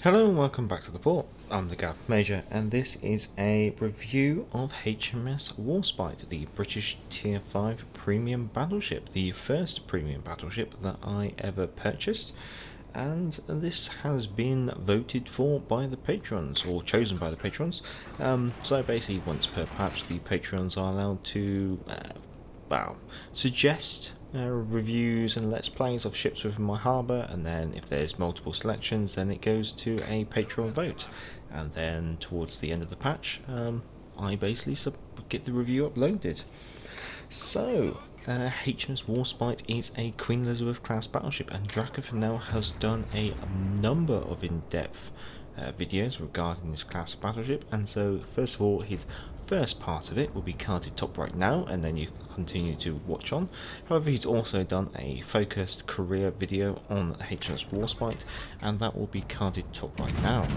Hello and welcome back to the port. I'm the Gav Major and this is a review of HMS Warspite, the British Tier 5 premium battleship, the first premium battleship that I ever purchased, and this has been voted for by the patrons, or chosen by the patrons. So basically once per patch the patrons are allowed to suggest reviews and let's plays of ships within my harbour, and then if there's multiple selections then it goes to a patron vote, and then towards the end of the patch I basically get the review uploaded. So HMS Warspite is a Queen Elizabeth class battleship, and Draco now has done a number of in-depth videos regarding this class of battleship, and so first of all his first part of it will be carded top right now, and then you continue to watch on. However, he's also done a focused career video on HMS Warspite, and that will be carded top right now,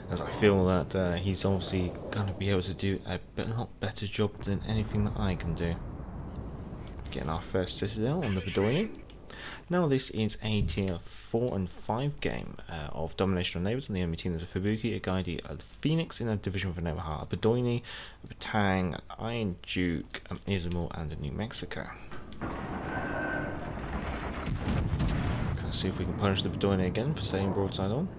as I feel that he's obviously going to be able to do a lot better job than anything that I can do. Getting our first citadel on the Bedoini. Now this is a tier 4 and 5 game of domination of neighbours, and the enemy team is a Fubuki, a Gaidi, a Phoenix in a division of a Navaha, a Bedoini, a Batang, an Iron Duke, an Izumo, and a New Mexico. Let's see if we can punish the Bedoini again for staying broadside on.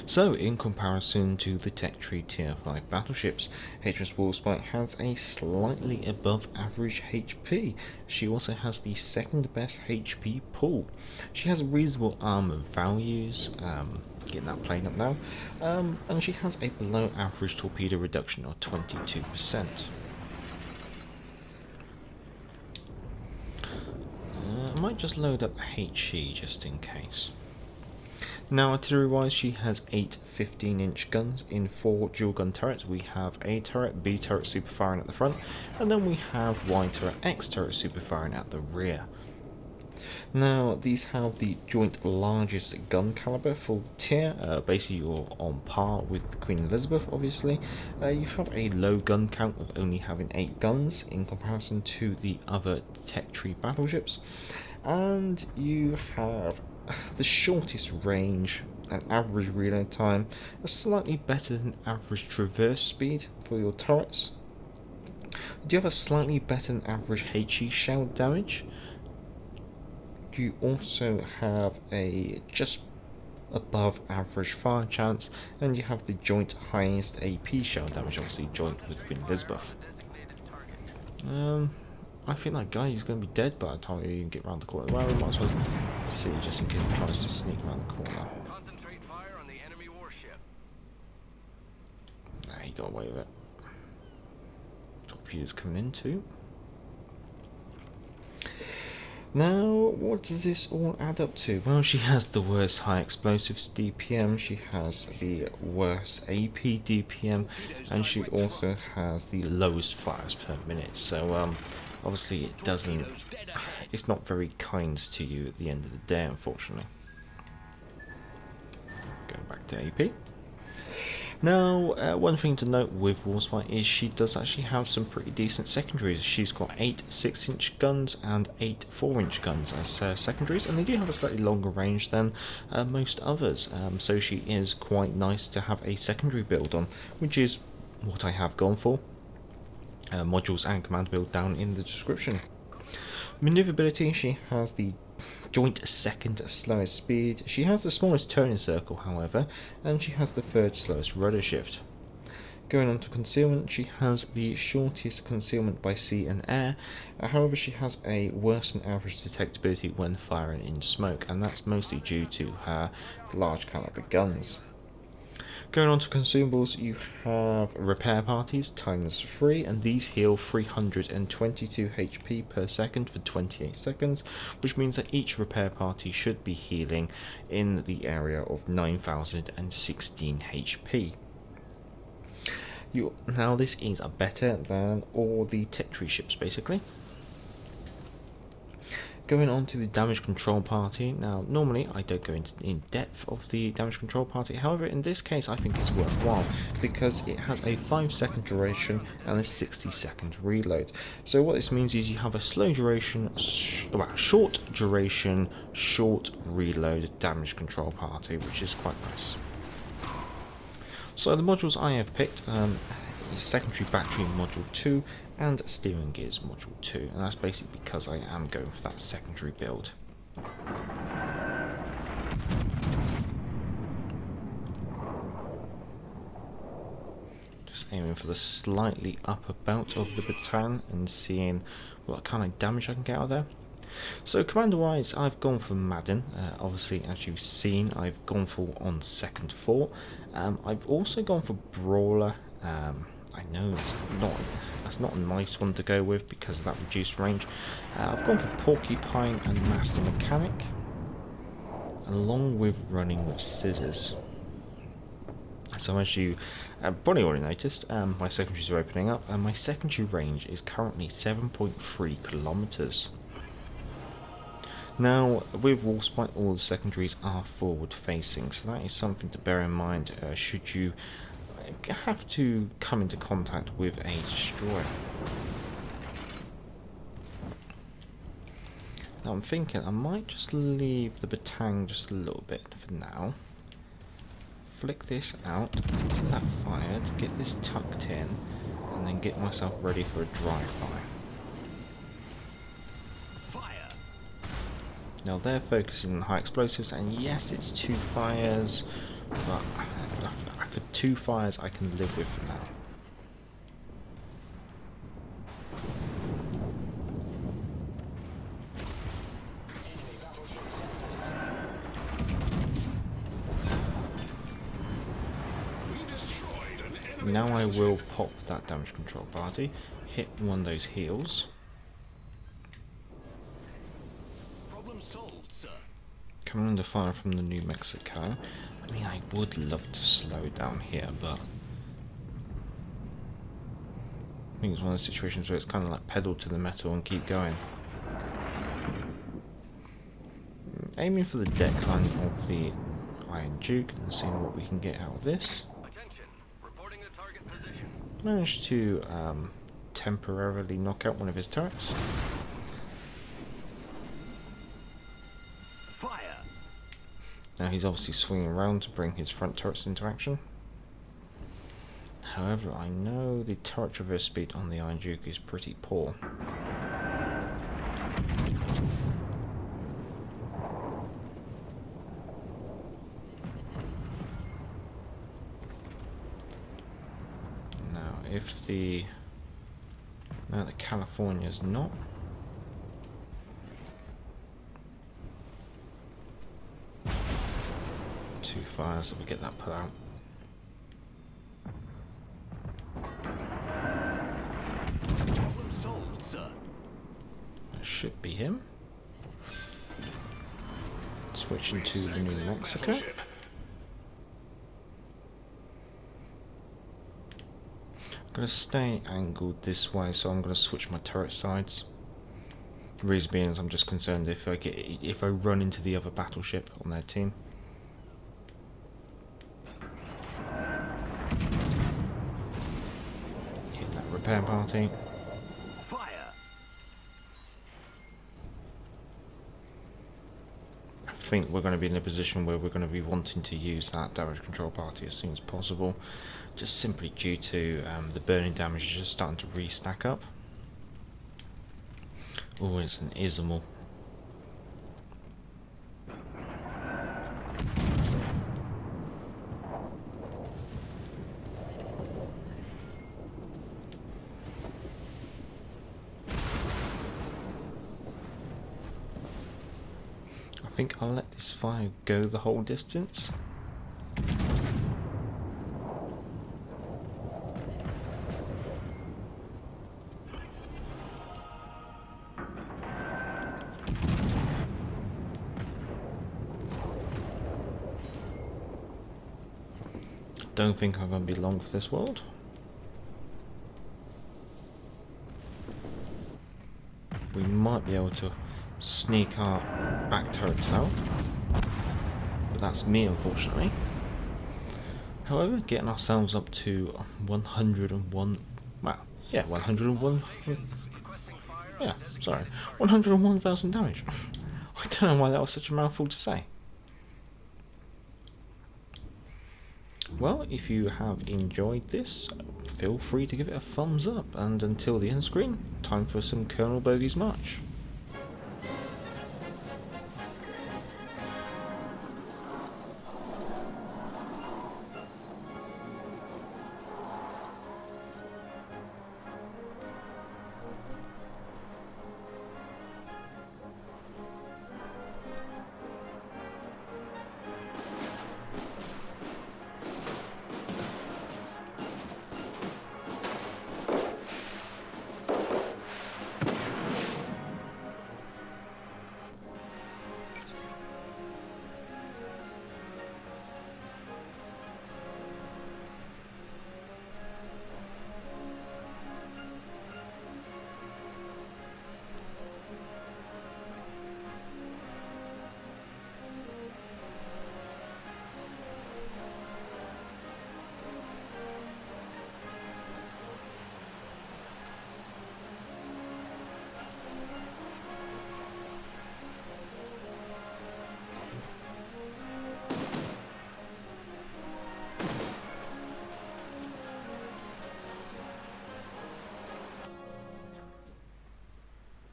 So, in comparison to the Tech Tree Tier 5 battleships, HMS Warspite has a slightly above average HP. She also has the second best HP pool. She has reasonable armour values, getting that plane up now, and she has a below average torpedo reduction of 22%. I might just load up HE just in case. Now, artillery wise, she has 8 15-inch guns in 4 dual gun turrets. We have A turret, B turret super firing at the front, and then we have Y turret, X turret super firing at the rear. Now, these have the joint largest gun caliber for the tier. Basically, you're on par with the Queen Elizabeth, obviously. You have a low gun count of only having 8 guns in comparison to the other Tech Tree battleships, and you have the shortest range and average reload time, a slightly better than average traverse speed for your turrets. You have a slightly better than average HE shell damage. You also have a just above average fire chance, and you have the joint highest AP shell damage, obviously joint with Queen Elizabeth. I think that guy is going to be dead by the time we even get around the corner. Well, we might as well see just in case he tries to sneak around the corner. Concentrate fire on the enemy warship. Nah, he got away with it. Torpedoes coming in too. Now, what does this all add up to? Well, she has the worst high explosives DPM, she has the worst AP DPM, and she also has the lowest fires per minute. So, obviously it's not very kind to you at the end of the day, unfortunately. Going back to AP. Now, one thing to note with Warspite is she does actually have some pretty decent secondaries. She's got 8 6-inch guns and 8 4-inch guns as secondaries, and they do have a slightly longer range than most others, so she is quite nice to have a secondary build on, which is what I have gone for. Modules and command build down in the description. Maneuverability, she has the joint second slowest speed. She has the smallest turning circle, however, and she has the third slowest rudder shift. Going on to concealment, she has the shortest concealment by sea and air, however she has a worse than average detectability when firing in smoke, and that's mostly due to her large caliber guns. Going on to consumables, you have repair parties times 3, and these heal 322 HP per second for 28 seconds, which means that each repair party should be healing in the area of 9016 HP. Now this is better than all the Tech Tree ships basically. Going on to the damage control party. Now, normally I don't go into in depth of the damage control party. However, in this case, I think it's worthwhile because it has a 5-second duration and a 60-second reload. So what this means is you have a slow duration, short duration, short reload damage control party, which is quite nice. So the modules I have picked is secondary battery module 2 and steering gears module 2, and that's basically because I am going for that secondary build. Just aiming for the slightly upper belt of the baton and seeing what kind of damage I can get out of there. So commander wise, I've gone for Madden. Obviously, as you've seen, I've gone for on second fort. I've also gone for Brawler. I know that's not a nice one to go with because of that reduced range. I've gone for Porcupine and Master Mechanic, along with running with scissors. So as you probably already noticed, my secondaries are opening up, and my secondary range is currently 7.3 kilometers. Now, with Warspite, all the secondaries are forward facing, so that is something to bear in mind should you have to come into contact with a destroyer. Now I'm thinking I might just leave the batang just a little bit for now. Flick this out, get that fired, get this tucked in, and then get myself ready for a drive-by. Now they're focusing on high explosives, and yes, it's 2 fires, but for 2 fires I can live with for now. Now I will pop that damage control party, hit one of those heals. Solved, sir. Coming under fire from the New Mexico. I mean, I would love to slow down here, but I think it's one of those situations where it's kind of like pedal to the metal and keep going. Aiming for the deckline of the Iron Duke and seeing what we can get out of this. Attention. Reporting the target position. Managed to temporarily knock out one of his turrets. Now he's obviously swinging around to bring his front turrets into action. However, I know the turret traverse speed on the Iron Duke is pretty poor. Now, if the California's not. Fire, so we get that put out. Problem solved, sir. That should be him. Switching to the New Mexico. I'm going to stay angled this way, so I'm going to switch my turret sides. The reason being is I'm just concerned if I run into the other battleship on their team. Repair party. Fire. I think we're going to be in a position where we're going to be wanting to use that damage control party as soon as possible, just simply due to the burning damage is just starting to re-stack up. Oh, it's an Ismal. I think I'll let this fire go the whole distance. Don't think I'm going to be long for this world. We might be able to sneak our back turrets out. But that's me, unfortunately. However, getting ourselves up to 101, well, yeah, 101, yeah, sorry, 101,000 damage. I don't know why that was such a mouthful to say. Well, if you have enjoyed this, feel free to give it a thumbs up, and until the end screen, time for some Colonel Bogey's March.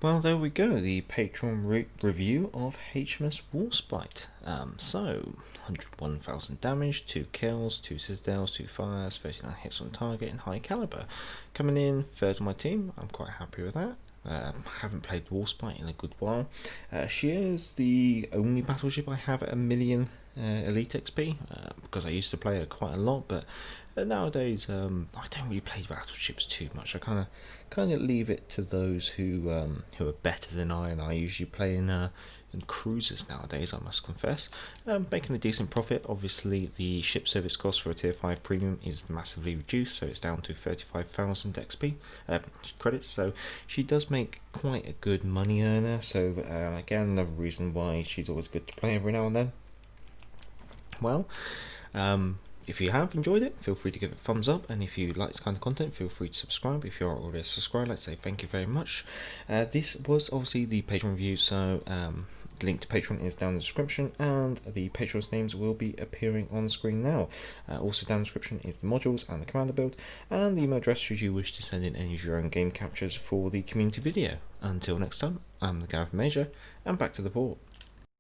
Well, there we go, the Patreon review of HMS Warspite. So, 101,000 damage, 2 kills, 2 citadels, 2 fires, 39 hits on target, and high caliber. Coming in third on my team, I'm quite happy with that. Haven't played Warspite in a good while. She is the only battleship I have at 1,000,000 elite XP, because I used to play her quite a lot, but nowadays I don't really play battleships too much. I kind of leave it to those who are better than I, and I usually play in cruisers nowadays, I must confess. Making a decent profit. Obviously the ship service cost for a tier 5 premium is massively reduced, so it's down to 35,000 XP credits, so she does make quite a good money earner. So again, another reason why she's always good to play every now and then. Well, if you have enjoyed it, feel free to give it a thumbs up, and if you like this kind of content, feel free to subscribe. If you're already subscribed, let's say thank you very much. This was obviously the Patreon review, so the link to Patreon is down in the description, and the Patreon's names will be appearing on the screen now. Also down in the description is the modules and the commander build, and the email address should you wish to send in any of your own game captures for the community video. Until next time, I'm the Gareth Major, and back to the port.